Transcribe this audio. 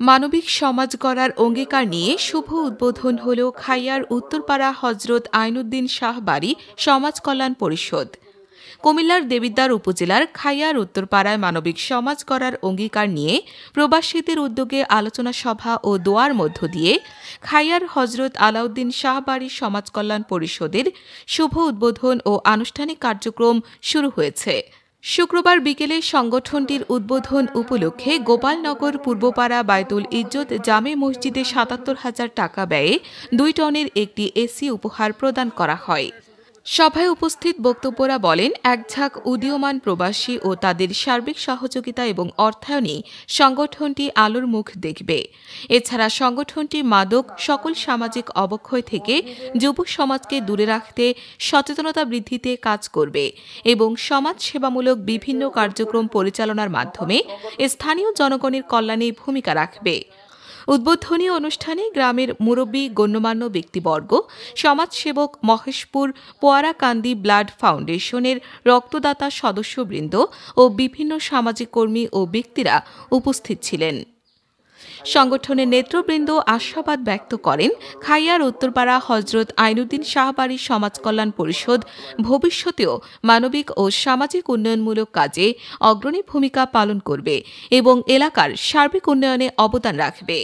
মানবিক সমাজ গড়ার অঙ্গীকার নিয়ে শুভ উদ্বোধন হল খাইয়ার উত্তরপাড়া হজরত আইনুদ্দিন শাহ বাড়ি সমাজ কল্যাণ পরিষদ। কুমিল্লার দেবিদ্বার উপজেলার খাইয়ার উত্তরপাড়ায় মানবিক সমাজ গড়ার অঙ্গীকার নিয়ে প্রবাসীদের উদ্যোগে আলোচনা সভা ও দোয়ার মধ্য দিয়ে খাইয়ার হজরত আলাউদ্দিন শাহ বাড়ি সমাজ কল্যাণ পরিষদের শুভ উদ্বোধন ও আনুষ্ঠানিক কার্যক্রম শুরু হয়েছে। শুক্রবার বিকেলে সংগঠনটির উদ্বোধন উপলক্ষে গোপালনগর পূর্বপাড়া বায়তুল ইজ্জত জামে মসজিদে ৭৭,০০০ টাকা ব্যয়ে ২ টনের একটি এসি উপহার প্রদান করা হয়। সভায় উপস্থিত বক্তব্যরা বলেন, একঝাঁক উদীয়মান প্রবাসী ও তাদের সার্বিক সহযোগিতা এবং অর্থায়নে সংগঠনটি আলোর মুখ দেখবে। এছাড়া সংগঠনটি মাদক সকল সামাজিক অবক্ষয় থেকে যুব সমাজকে দূরে রাখতে সচেতনতা বৃদ্ধিতে কাজ করবে এবং সমাজ সেবামূলক বিভিন্ন কার্যক্রম পরিচালনার মাধ্যমে স্থানীয় জনগণের কল্যাণে ভূমিকা রাখবে। উদ্বোধনী অনুষ্ঠানে গ্রামের মুরব্বী গণ্যমান্য ব্যক্তিবর্গ, সমাজসেবক, মহেশপুর পোয়ারাকান্দি ব্লাড ফাউন্ডেশনের রক্তদাতা সদস্যবৃন্দ ও বিভিন্ন সামাজিক কর্মী ও ব্যক্তিরা উপস্থিত ছিলেন। সংগঠনের নেতৃবৃন্দ আশাবাদ ব্যক্ত করেন, খাইয়ার উত্তরপাড়া হজরত আইনুদ্দিন শাহ বাড়ি সমাজ কল্যাণ পরিষদ ভবিষ্যতেও মানবিক ও সামাজিক উন্নয়নমূলক কাজে অগ্রণী ভূমিকা পালন করবে এবং এলাকার সার্বিক উন্নয়নে অবদান রাখবে।